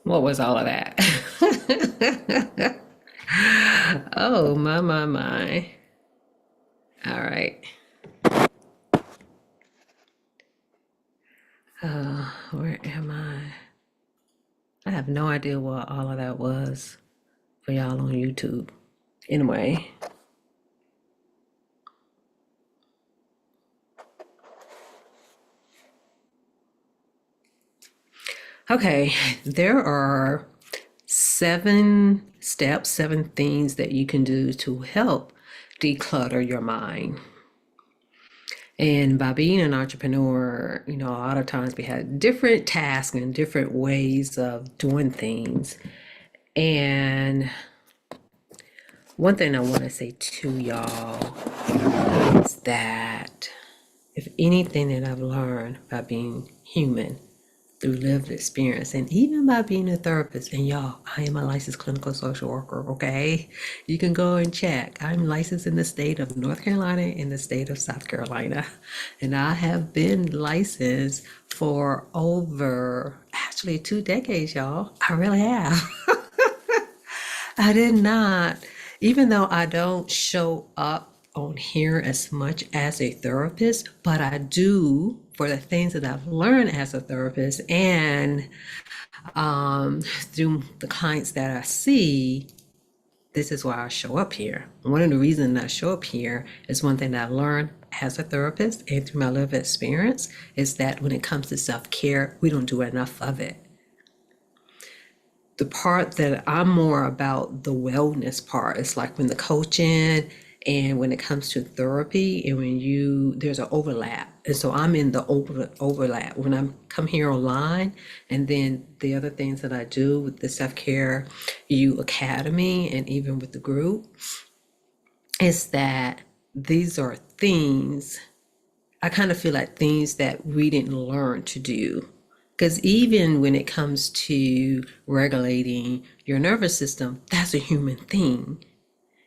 What was all of that? Oh, my. All right. Where am I? I have no idea what all of that was for y'all on YouTube. Anyway, okay, there are 7 steps, 7 things that you can do to help declutter your mind. And by being an entrepreneur, a lot of times we have different tasks and different ways of doing things. And one thing I want to say to y'all is that if anything that I've learned by being human through lived experience and even by being a therapist, and y'all, I am a licensed clinical social worker, okay? You can go and check. I'm licensed in the state of North Carolina and the state of South Carolina. And I have been licensed for over actually 2 decades, y'all. I really have. I did not, even though I don't show up on here as much as a therapist, but I do for the things that I've learned as a therapist and through the clients that I see. This is why I show up here. One of the reasons I show up here is one thing that I've learned as a therapist and through my lived experience is that when it comes to self-care, we don't do enough of it. The part that I'm more about the wellness part is like when the coaching and when it comes to therapy and when there's an overlap. And so I'm in the overlap when I come here online. And then the other things that I do with the Self-Care U Academy and even with the group is that these are things, I kind of feel like things that we didn't learn to do. Because even when it comes to regulating your nervous system, that's a human thing,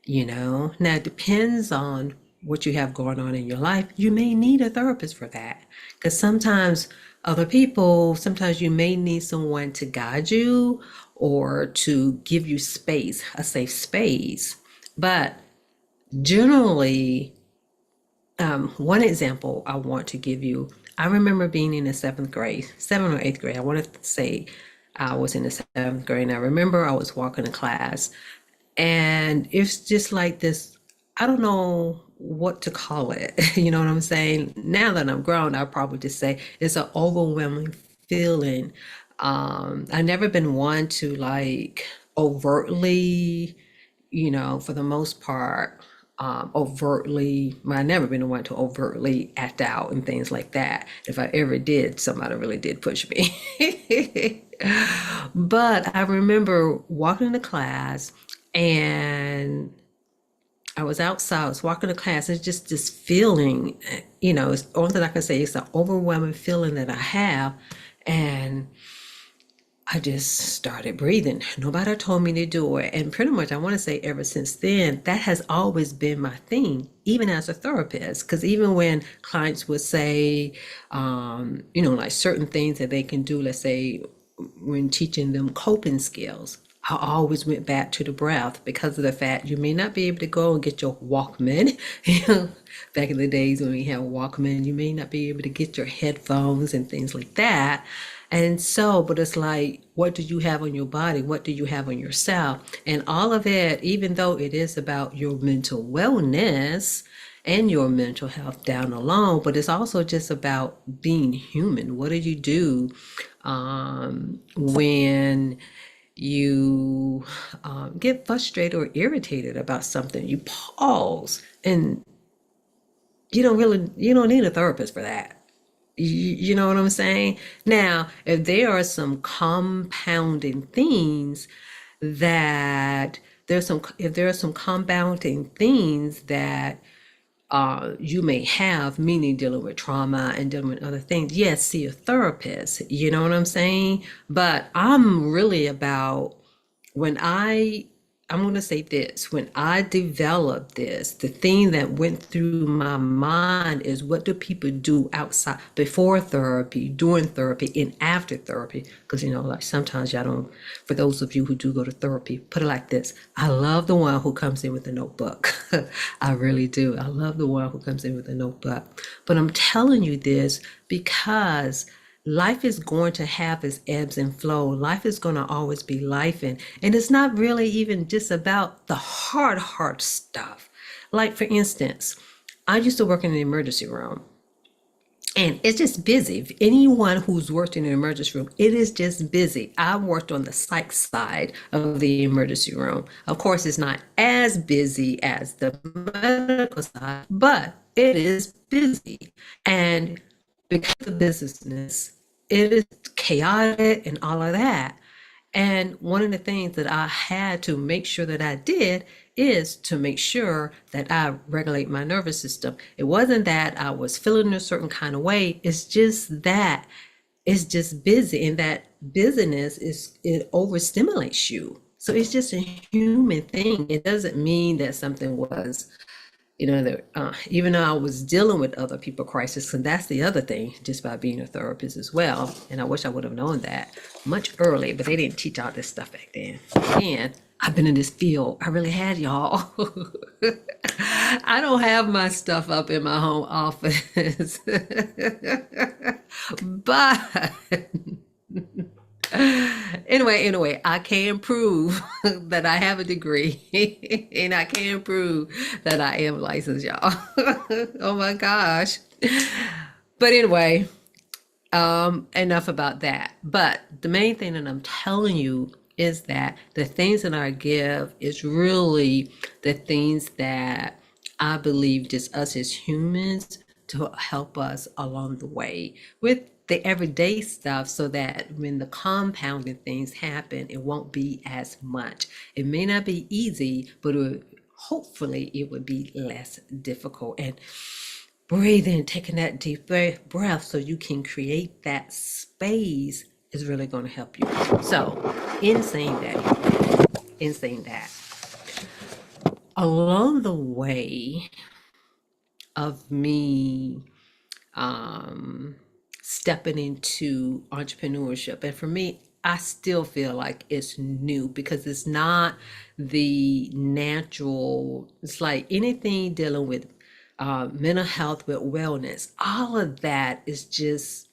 Now, it depends on what you have going on in your life. You may need a therapist for that. Because sometimes sometimes you may need someone to guide you or to give you space, a safe space. But generally, one example I want to give you, I remember being in the 7th or 8th grade. I want to say I was in the 7th grade, and I remember I was walking to class, and it's just like this, I don't know what to call it. You know what I'm saying? Now that I'm grown, I'll probably just say it's an overwhelming feeling. I've never been one to like overtly, for the most part, I never been one to overtly act out and things like that. If I ever did, somebody really did push me. But I remember walking to class and I was outside, I was walking to class. It's just this feeling, it's all that I can say. It's an overwhelming feeling that I have. And I just started breathing. Nobody told me to do it. And pretty much, I want to say ever since then, that has always been my thing, even as a therapist. Because even when clients would say, like certain things that they can do, let's say when teaching them coping skills, I always went back to the breath because of the fact you may not be able to go and get your Walkman. Back in the days when we had Walkman, you may not be able to get your headphones and things like that. And so, but it's like, what do you have on your body? What do you have on yourself? And all of it, even though it is about your mental wellness and your mental health down alone, but it's also just about being human. What do you do when you get frustrated or irritated about something? You pause, and you don't need a therapist for that. You know what I'm saying? Now, if there are some compounding things that if there are some compounding things that you may have, meaning dealing with trauma and dealing with other things. Yes, see a therapist, you know what I'm saying? But I'm really about when I'm going to say this, when I developed this, the thing that went through my mind is what do people do outside before therapy, during therapy, and after therapy? Because, like sometimes y'all don't, for those of you who do go to therapy, put it like this. I love the one who comes in with a notebook. I really do. I love the one who comes in with a notebook. But I'm telling you this because life is going to have its ebbs and flow. Life is going to always be life. And it's not really even just about the hard stuff. Like, for instance, I used to work in the emergency room. And it's just busy. If anyone who's worked in an emergency room, it is just busy. I worked on the psych side of the emergency room. Of course, it's not as busy as the medical side, but it is busy. And because of business, it is chaotic and all of that. And one of the things that I had to make sure that I did is to make sure that I regulate my nervous system. It wasn't that I was feeling a certain kind of way. It's just that it's just busy, and that busyness it overstimulates you. So it's just a human thing. It doesn't mean that something was that even though I was dealing with other people crisis, and that's the other thing, just by being a therapist as well. And I wish I would have known that much earlier, but they didn't teach all this stuff back then. And I've been in this field. I really had, y'all. I don't have my stuff up in my home office, but anyway, I can prove that I have a degree and I can prove that I am licensed, y'all. Oh my gosh. But anyway, enough about that. But the main thing that I'm telling you is that the things that I give is really the things that I believe just us as humans to help us along the way with the everyday stuff so that when the compounding things happen, it won't be as much. It may not be easy, but hopefully it would be less difficult. And breathing, taking that deep breath so you can create that space is really going to help you. So, in saying that, along the way of me stepping into entrepreneurship, and for me, I still feel like it's new because it's not the natural. It's like anything dealing with mental health, with wellness, all of that is just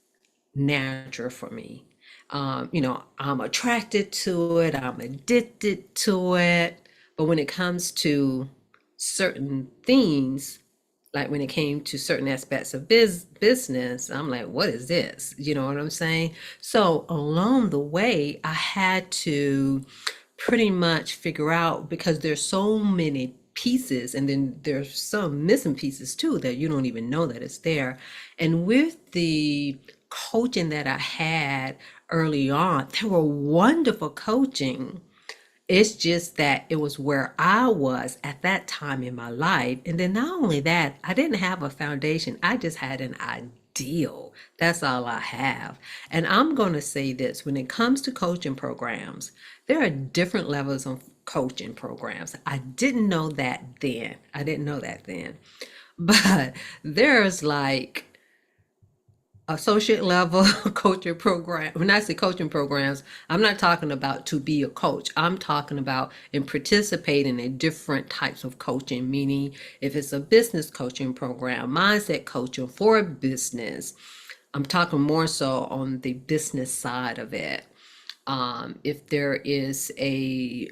natural for me. I'm attracted to it, I'm addicted to it. But when it comes to certain things, like when it came to certain aspects of business, I'm like, what is this? You know what I'm saying? So along the way, I had to pretty much figure out, because there's so many pieces and then there's some missing pieces too that you don't even know that it's there. And with the coaching that I had early on, there were wonderful coaching. It's just that it was where I was at that time in my life. And then not only that, I didn't have a foundation. I just had an ideal. That's all I have. And I'm going to say this, when it comes to coaching programs, there are different levels of coaching programs. I didn't know that then. But there's like associate level coaching program. When I say coaching programs, I'm not talking about to be a coach. I'm talking about in participating in different types of coaching, meaning if it's a business coaching program, mindset coaching for a business, I'm talking more so on the business side of it. If there is a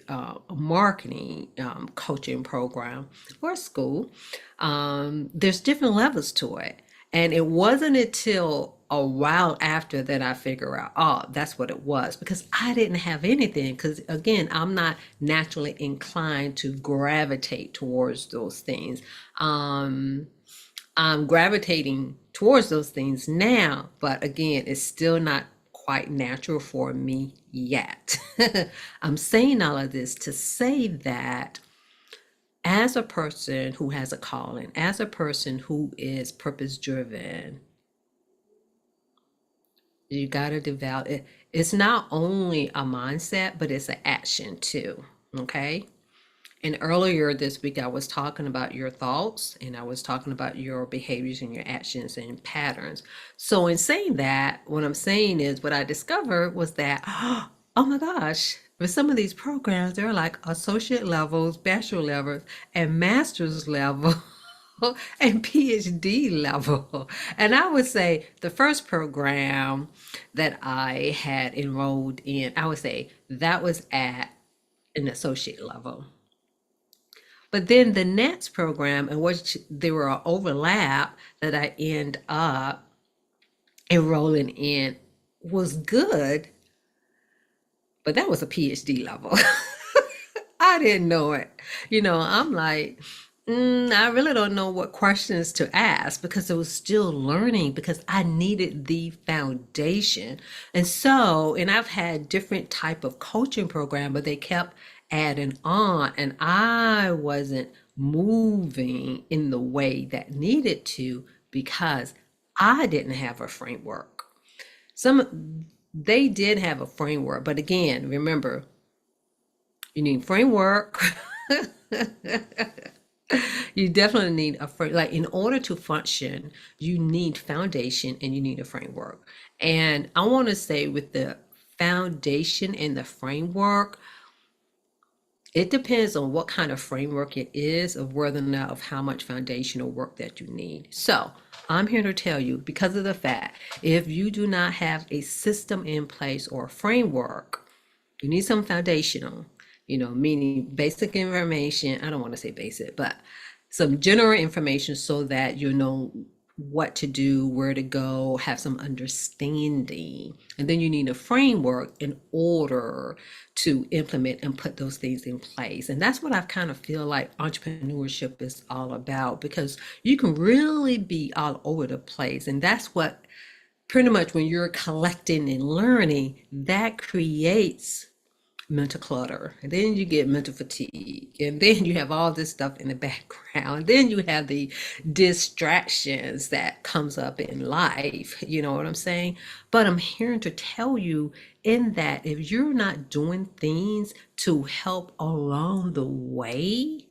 marketing coaching program or school, there's different levels to it. And it wasn't until a while after that I figured out, oh, that's what it was, because I didn't have anything. Because again, I'm not naturally inclined to gravitate towards those things. I'm gravitating towards those things now, but again, it's still not quite natural for me yet. I'm saying all of this to say that as a person who has a calling, as a person who is purpose driven, you got to develop it. It's not only a mindset, but it's an action too. Okay. And earlier this week, I was talking about your thoughts and I was talking about your behaviors and your actions and patterns. So, in saying that, what I'm saying is what I discovered was that, oh my gosh, with some of these programs, they're like associate levels, bachelor levels, and master's level. And PhD level. And I would say the first program that I had enrolled in, I would say that was at an associate level. But then the next program in which there were an overlap that I end up enrolling in was good, but that was a PhD level. I didn't know it. I'm like, I really don't know what questions to ask because I was still learning because I needed the foundation. And I've had different type of coaching program, but they kept adding on and I wasn't moving in the way that needed to because I didn't have a framework. Some they did have a framework, but again, remember, you need framework. You definitely need like in order to function, you need foundation and you need a framework. And I want to say with the foundation and the framework, it depends on what kind of framework it is of whether or not of how much foundational work that you need. So I'm here to tell you because of the fact if you do not have a system in place or a framework, you need some foundational, meaning basic information. I don't want to say basic, but some general information so that you know what to do, where to go, have some understanding. And then you need a framework in order to implement and put those things in place. And that's what I kind of feel like entrepreneurship is all about because you can really be all over the place. And that's what pretty much when you're collecting and learning, that creates mental clutter, and then you get mental fatigue, and then you have all this stuff in the background, and then you have the distractions that comes up in life, you know what I'm saying? But I'm here to tell you in that if you're not doing things to help along the way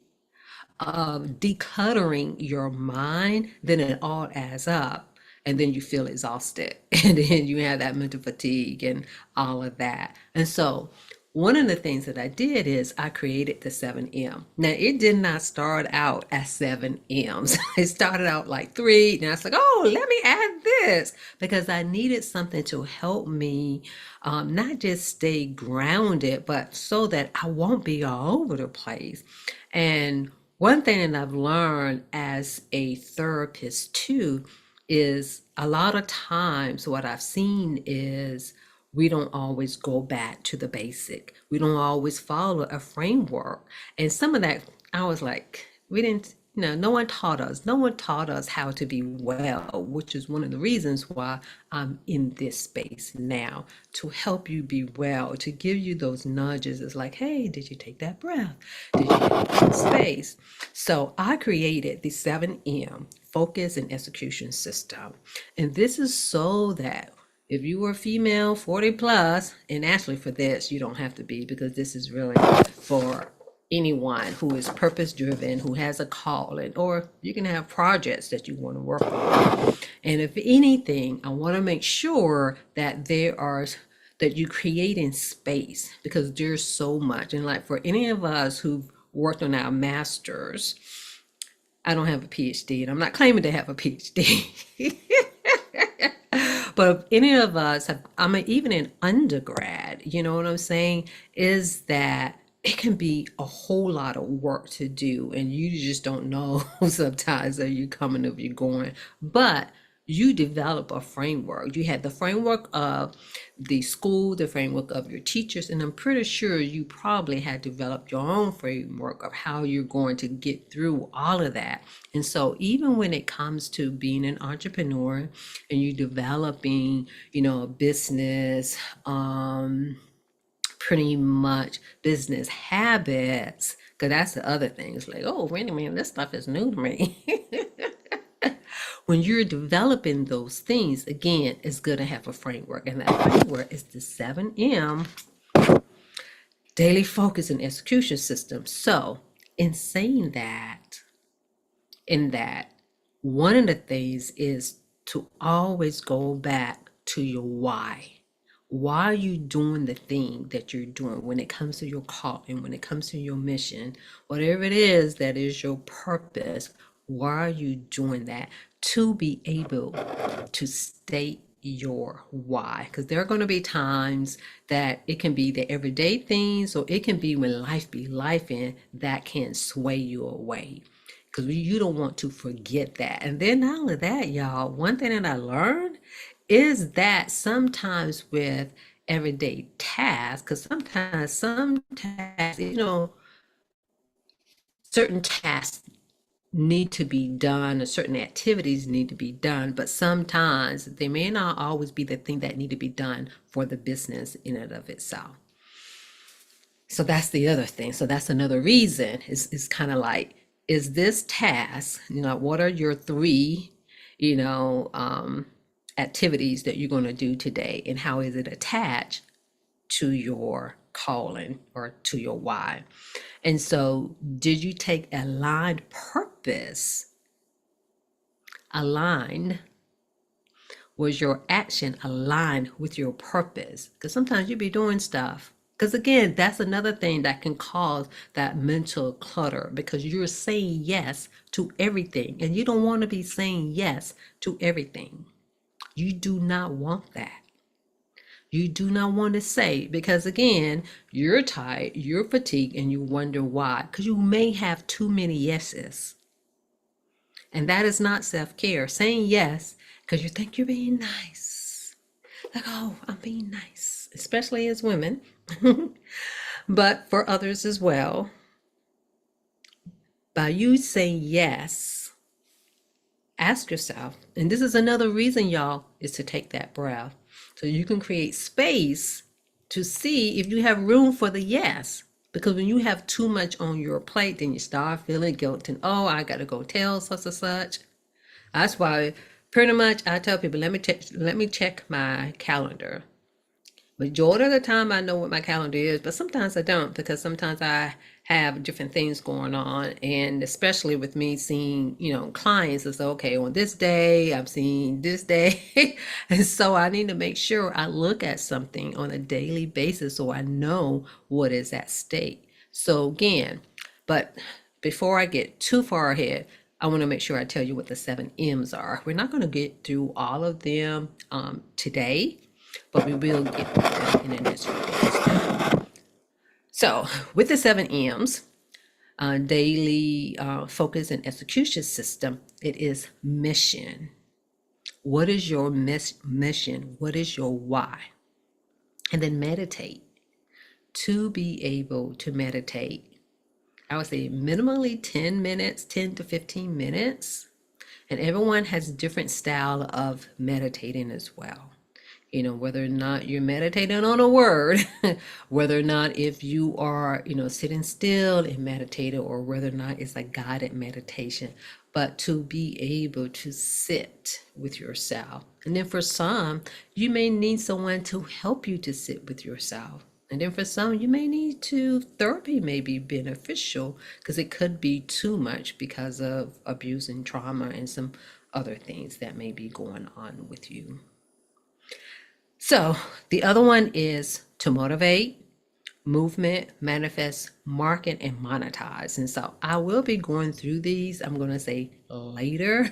of decluttering your mind, then it all adds up. And then you feel exhausted. And then you have that mental fatigue and all of that. And so, one of the things that I did is I created the 7M. Now, it did not start out as 7Ms. It started out like 3. And I was like, oh, let me add this because I needed something to help me not just stay grounded, but so that I won't be all over the place. And one thing that I've learned as a therapist too is a lot of times what I've seen is we don't always go back to the basic. We don't always follow a framework. And some of that, I was like, we didn't, no one taught us. No one taught us how to be well, which is one of the reasons why I'm in this space now to help you be well, to give you those nudges. It's like, hey, did you take that breath? Did you get that space? So I created the 7M focus and execution system. And this is so that if you were female 40 plus, and actually for this, you don't have to be because this is really for anyone who is purpose driven, who has a calling, or you can have projects that you want to work on. And if anything, I want to make sure that that you create in space because there's so much. And like for any of us who've worked on our masters, I don't have a PhD and I'm not claiming to have a PhD. But if any of us have, even an undergrad, you know what I'm saying, is that it can be a whole lot of work to do and you just don't know sometimes are you coming or you going. But you develop a framework. You had the framework of the school, the framework of your teachers, and I'm pretty sure you probably had developed your own framework of how you're going to get through all of that. And so even when it comes to being an entrepreneur and you developing, a business, pretty much business habits, because that's the other thing. It's like, oh, wait a minute, this stuff is new to me. When you're developing those things, again, it's good to have a framework. And that framework is the 7M daily focus and execution system. So, in saying that, one of the things is to always go back to your why. Why are you doing the thing that you're doing when it comes to your calling, when it comes to your mission, whatever it is that is your purpose? Why are you doing that? To be able to state your why. Because there are going to be times that it can be the everyday things, or it can be when life be life in that can sway you away. Because you don't want to forget that. And then not only that, y'all, one thing that I learned is that sometimes with everyday tasks, because sometimes some tasks, certain tasks need to be done, or certain activities need to be done, but sometimes they may not always be the thing that need to be done for the business in and of itself. So that's the other thing. So that's another reason. It's kind of like, is this task, what are your three, activities that you're going to do today, and how is it attached to your calling or to your why? And so, did you take aligned purpose? Aligned, was your action aligned with your purpose? Because sometimes you be doing stuff. Because again, that's another thing that can cause that mental clutter, because you're saying yes to everything, and you don't want to be saying yes to everything. You do not want that. You do not want to say, because again, you're tired, you're fatigued, and you wonder why. Because you may have too many yeses. And that is not self-care. Saying yes because you think you're being nice. Like, oh, I'm being nice, especially as women, but for others as well. By you saying yes, ask yourself, and this is another reason, y'all, is to take that breath. So you can create space to see if you have room for the yes. Because when you have too much on your plate, then you start feeling guilt and, oh, I got to go tell such and such. That's why pretty much I tell people, let me check my calendar. Majority of the time I know what my calendar is, but sometimes I don't, because sometimes I have different things going on. And especially with me seeing, clients, it's okay, on this day, I'm seeing this day. And so I need to make sure I look at something on a daily basis so I know what is at stake. So again, but before I get too far ahead, I want to make sure I tell you what the 7M's are. We're not going to get through all of them today, but we will get them in the next few days. So with the 7M's, daily focus and execution system, it is mission. What is your mission? What is your why? And then meditate. To be able to meditate, I would say minimally 10 minutes, 10 to 15 minutes. And everyone has different style of meditating as well. Whether or not you're meditating on a word, whether or not if you are, sitting still and meditating, or whether or not it's a guided meditation, but to be able to sit with yourself. And then for some, you may need someone to help you to sit with yourself. And then for some, you may need to, therapy may be beneficial, because it could be too much because of abuse and trauma and some other things that may be going on with you. So the other one is to motivate, movement, manifest, market, and monetize. And so I will be going through these, I'm going to say later,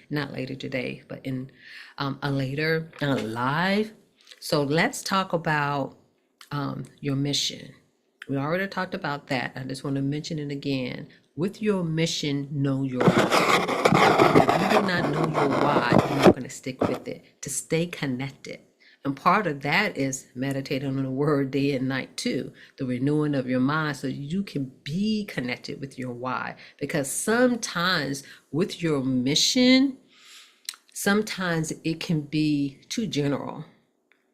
not later today, but in a later live. So let's talk about your mission. We already talked about that. I just want to mention it again. With your mission, know your why. If you do not know your why, you're not going to stick with it. To stay connected. And part of that is meditating on the word day and night too, the renewing of your mind, so you can be connected with your why. Because sometimes with your mission, sometimes it can be too general.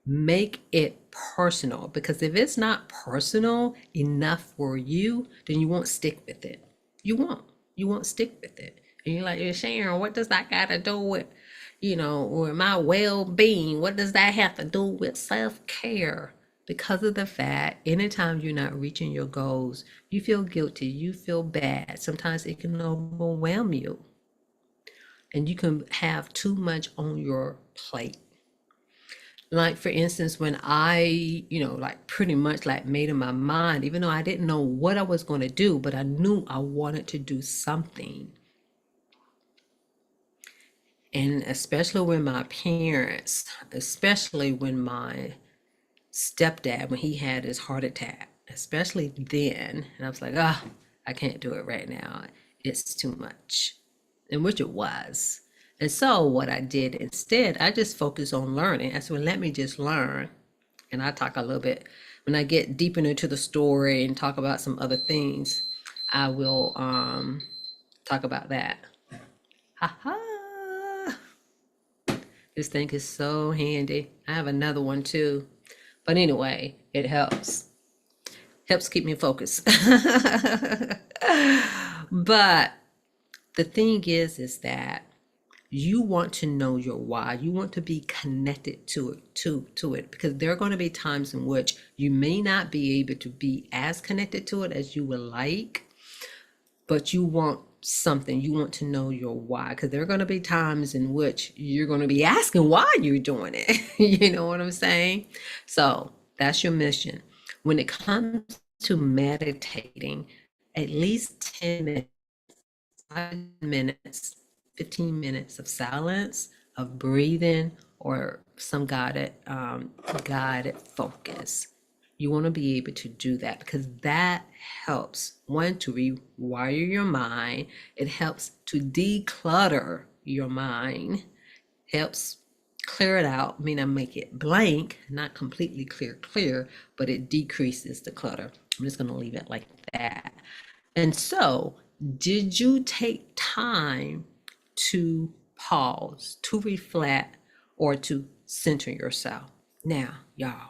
Make it personal, because if it's not personal enough for you, then you won't stick with it. You won't. You won't stick with it. And you're like, "Yeah, Sharon, what does that got to do with, or my well-being? What does that have to do with self-care?" Because of the fact, anytime you're not reaching your goals, you feel guilty, you feel bad. Sometimes it can overwhelm you, and you can have too much on your plate. Like for instance, when I, like pretty much like made in my mind, even though I didn't know what I was going to do, but I knew I wanted to do something. And especially when my parents, especially when my stepdad, when he had his heart attack, especially then, and I was like, oh, I can't do it right now. It's too much. And which it was. And so what I did instead, I just focused on learning. I said, well, let me just learn. And I talk a little bit, when I get deeper into the story and talk about some other things, I will talk about that. Ha ha! This thing is so handy. I have another one too. But anyway, it helps. Helps keep me focused. But the thing is that you want to know your why. You want to be connected to it, because there are going to be times in which you may not be able to be as connected to it as you would like, but you want something. You want to know your why, because there are going to be times in which you're going to be asking why you're doing it. You know what I'm saying? So that's your mission. When it comes to meditating, at least 10 minutes, 5 minutes, 15 minutes of silence, of breathing, or some guided focus. You want to be able to do that, because that helps, one, to rewire your mind. It helps to declutter your mind, helps clear it out, make it blank, not completely clear, but it decreases the clutter. I'm just going to leave it like that. And so, did you take time to pause, to reflect, or to center yourself? Now, y'all,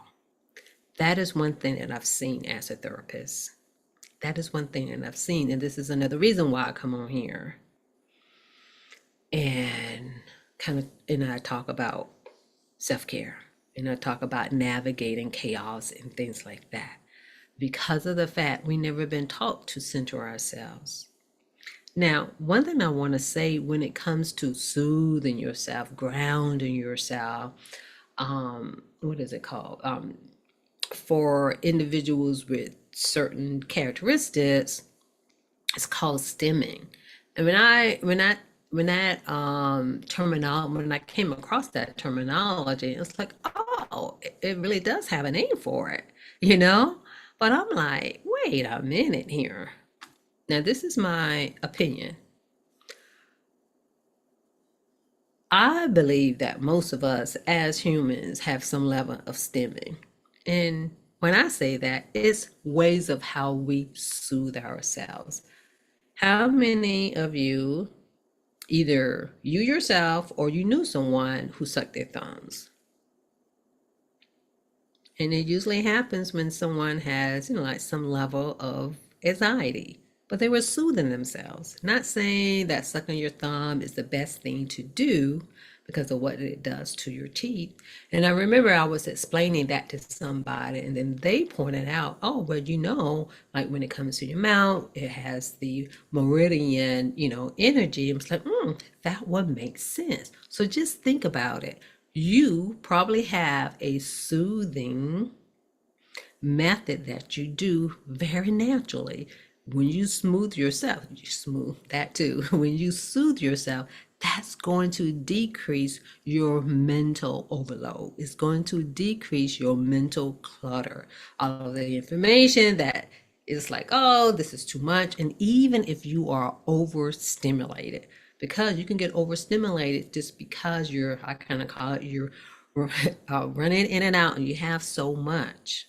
that is one thing that I've seen as a therapist. That is one thing that I've seen. And this is another reason why I come on here and I talk about self-care, and I talk about navigating chaos and things like that, because of the fact we never been taught to center ourselves. Now, one thing I want to say when it comes to soothing yourself, grounding yourself, what is it called? For individuals with certain characteristics, it's called stimming. And when I came across that terminology, it's like, oh, it really does have a name for it, you know? But I'm like, wait a minute here. Now, this is my opinion. I believe that most of us as humans have some level of stimming. And when I say that, it's ways of how we soothe ourselves. How many of you, either you yourself or you knew someone who sucked their thumbs? And it usually happens when someone has, like some level of anxiety, but they were soothing themselves. Not saying that sucking your thumb is the best thing to do because of what it does to your teeth. And I remember I was explaining that to somebody, and then they pointed out, oh, well, like when it comes to your mouth, it has the meridian, energy. And it's like, that one makes sense. So just think about it. You probably have a soothing method that you do very naturally. When you smooth yourself, you smooth that too. When you soothe yourself, that's going to decrease your mental overload. It's going to decrease your mental clutter. All of the information that is like, oh, this is too much. And even if you are overstimulated, because you can get overstimulated just because I kind of call it, you're running in and out and you have so much.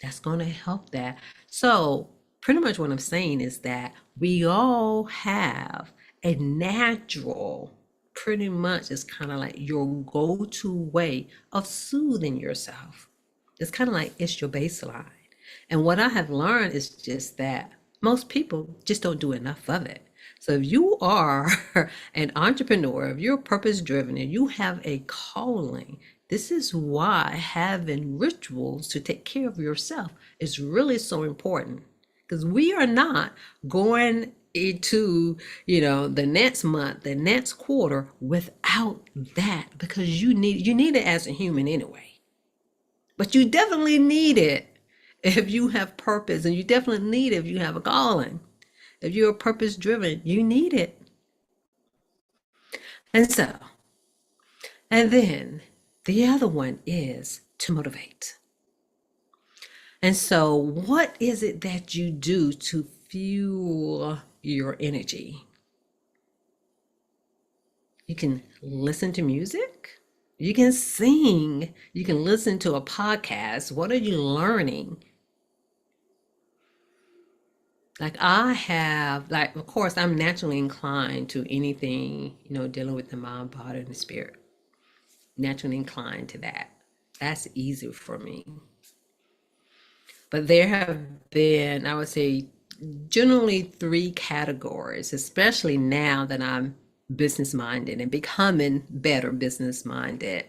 That's going to help that. So pretty much what I'm saying is that we all have a natural, pretty much it's kind of like your go-to way of soothing yourself. It's kind of like it's your baseline. And what I have learned is just that most people just don't do enough of it. So if you are an entrepreneur, if you're purpose driven and you have a calling, this is why having rituals to take care of yourself is really so important. Because we are not going into, the next month, the next quarter without that, because you need it as a human anyway. But you definitely need it if you have purpose, and you definitely need it if you have a calling. If you're purpose driven, you need it. And so, and then the other one is to motivate. And so, what is it that you do to fuel your energy? You can listen to music. You can sing. You can listen to a podcast. What are you learning? Like I have, like, of course, I'm naturally inclined to anything, dealing with the mind, body, and the spirit. Naturally inclined to that. That's easy for me. But there have been, I would say, generally three categories, especially now that I'm business minded and becoming better business minded,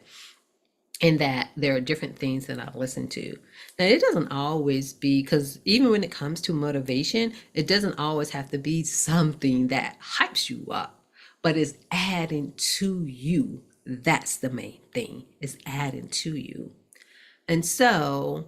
in that there are different things that I listen to. Now, it doesn't always be, because even when it comes to motivation, it doesn't always have to be something that hypes you up, but it's adding to you. That's the main thing, is adding to you. And so,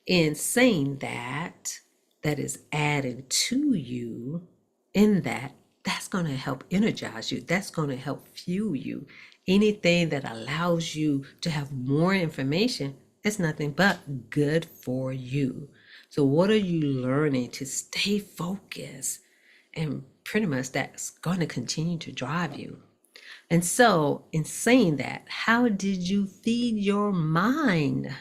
in saying that, that is added to you, in that's going to help energize you. That's going to help fuel you. Anything that allows you to have more information is nothing but good for you. So, what are you learning to stay focused? And pretty much that's going to continue to drive you. And so, in saying that, how did you feed your mind?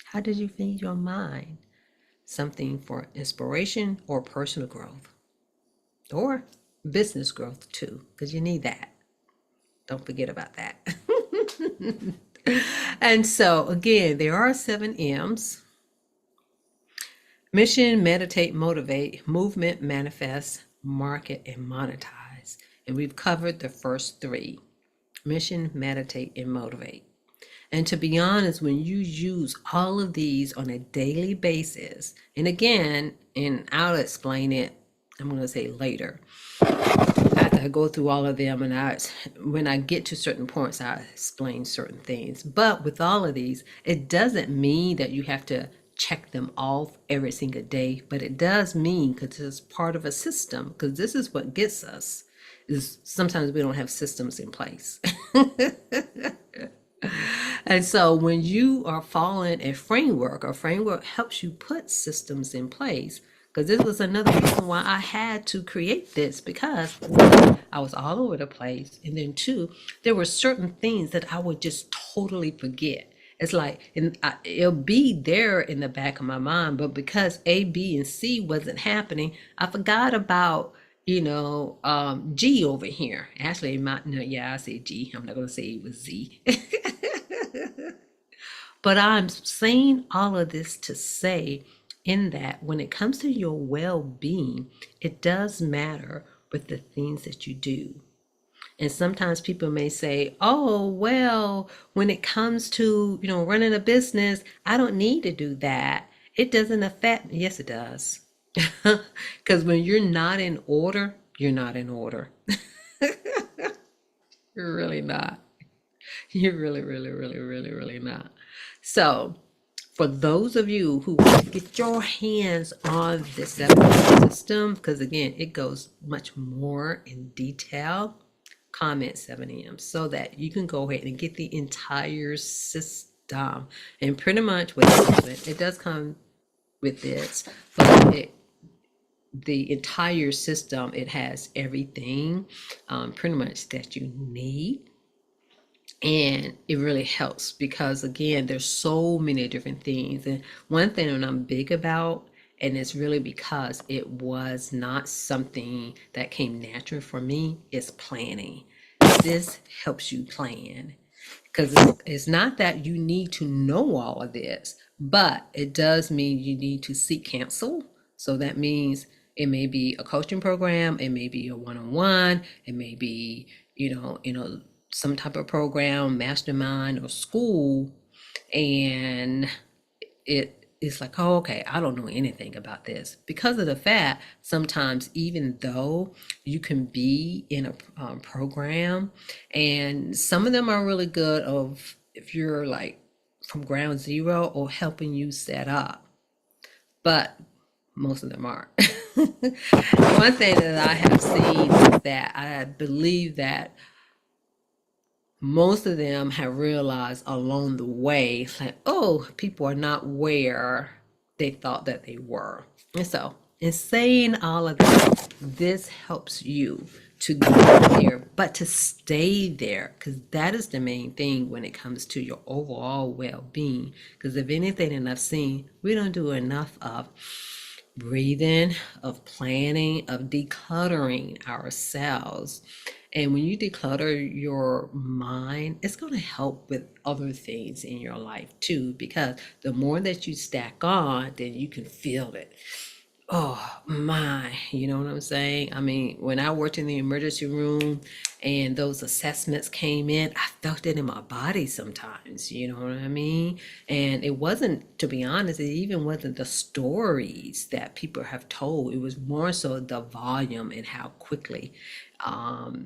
How did you feed your mind? Something for inspiration or personal growth, or business growth too, because you need that. Don't forget about that. And so, again, there are 7 M's: mission, meditate, motivate, movement, manifest, market, and monetize. And we've covered the first three: mission, meditate, and motivate. And to be honest, when you use all of these on a daily basis, and again, and I'll explain it, I'm going to say later, after I go through all of them, and when I get to certain points, I explain certain things. But with all of these, it doesn't mean that you have to check them off every single day, but it does mean, because it's part of a system, because this is what gets us, is sometimes we don't have systems in place. And so when you are following a framework helps you put systems in place. Because this was another reason why I had to create this, because one, I was all over the place. And then two, there were certain things that I would just totally forget. It's like, it'll be there in the back of my mind, but because A, B, and C wasn't happening, I forgot about, G over here. Actually, no, yeah, I say G. I'm not going to say it was Z. But I'm saying all of this to say, in that when it comes to your well being, it does matter with the things that you do. And sometimes people may say, oh, well, when it comes to, running a business, I don't need to do that. It doesn't affect me. Yes, it does. Because when you're not in order, you're not in order. You're really not. You're really, really, really, really, really not. So, for those of you who want to get your hands on this 7 system, because again, it goes much more in detail, comment 7M so that you can go ahead and get the entire system. And pretty much what it does come with this, but the entire system, it has everything pretty much that you need. And it really helps because, again, there's so many different things. And one thing that I'm big about, and it's really because it was not something that came natural for me, is planning. This helps you plan. Because it's not that you need to know all of this, but it does mean you need to seek counsel. So that means it may be a coaching program, it may be a one-on-one, it may be, some type of program, mastermind or school, and it's like, oh, okay, I don't know anything about this, because of the fact sometimes even though you can be in a program, and some of them are really good of if you're like from ground zero or helping you set up, but most of them aren't. One thing that I have seen is that I believe that most of them have realized along the way, like, oh, people are not where they thought that they were. And so, in saying all of that, this helps you to get there, but to stay there, because that is the main thing when it comes to your overall well being. Because if anything, and I've seen, we don't do enough of breathing, of planning, of decluttering ourselves. And when you declutter your mind, it's going to help with other things in your life too, because the more that you stack on, then you can feel it. Oh my, you know what I'm saying? I mean, when I worked in the emergency room and those assessments came in, I felt it in my body sometimes, you know what I mean? And it wasn't, to be honest, it even wasn't the stories that people have told. It was more so the volume and how quickly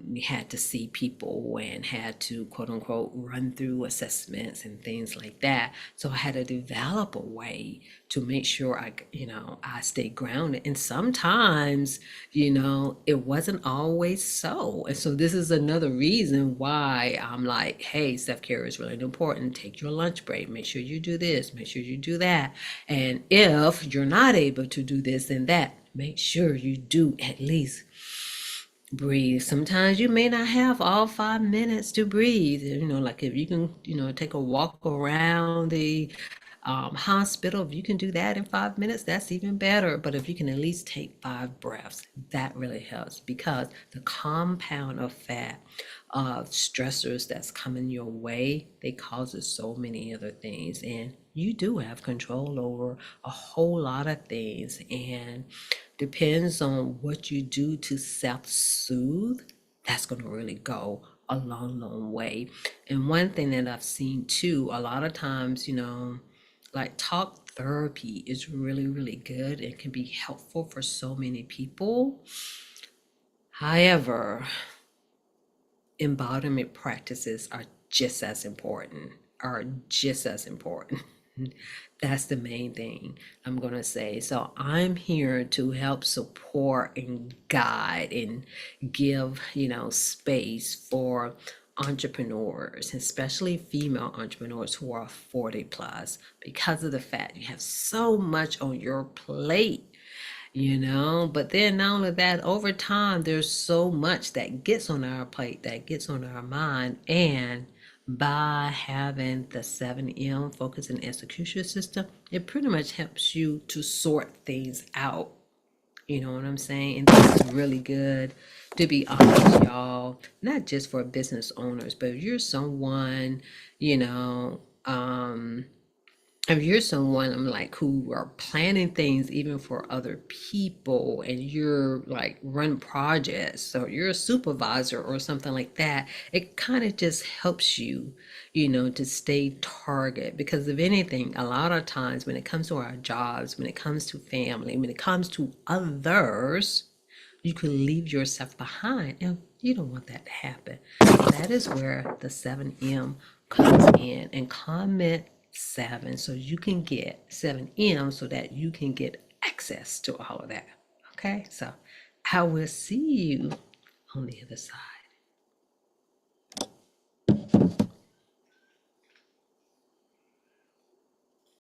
you had to see people and had to quote unquote run through assessments and things like that. So I had to develop a way to make sure I stay grounded. And sometimes, it wasn't always so. And so this is another reason why I'm like, hey, self-care is really important. Take your lunch break. Make sure you do this. Make sure you do that. And if you're not able to do this and that, make sure you do at least breathe. Sometimes you may not have all 5 minutes to breathe. Like if you can, take a walk around the hospital, if you can do that in 5 minutes, that's even better. But if you can at least take 5 breaths, that really helps, because the compound effect of stressors that's coming your way, they causes so many other things. And you do have control over a whole lot of things. And depends on what you do to self-soothe, that's going to really go a long, long way. And one thing that I've seen too, a lot of times, like talk therapy is really, really good and can be helpful for so many people. However, embodiment practices are just as important. That's the main thing I'm going to say. So I'm here to help support and guide and give, space for entrepreneurs, especially female entrepreneurs who are 40 plus, because of the fact you have so much on your plate. But then not only that, over time, there's so much that gets on our plate, that gets on our mind. And by having the 7M focus and execution system, it pretty much helps you to sort things out. You know what I'm saying? And this is really good, to be honest, y'all, not just for business owners, but if you're someone, you know, um, if you're someone I'm like who are planning things even for other people, and you're like run projects, so you're a supervisor or something like that, it kind of just helps you, to stay target. Because if anything, a lot of times when it comes to our jobs, when it comes to family, when it comes to others, you can leave yourself behind, and you don't want that to happen. That is where the 7M comes in, and comment 7 so you can get 7M so that you can get access to all of that. Okay, so I will see you on the other side.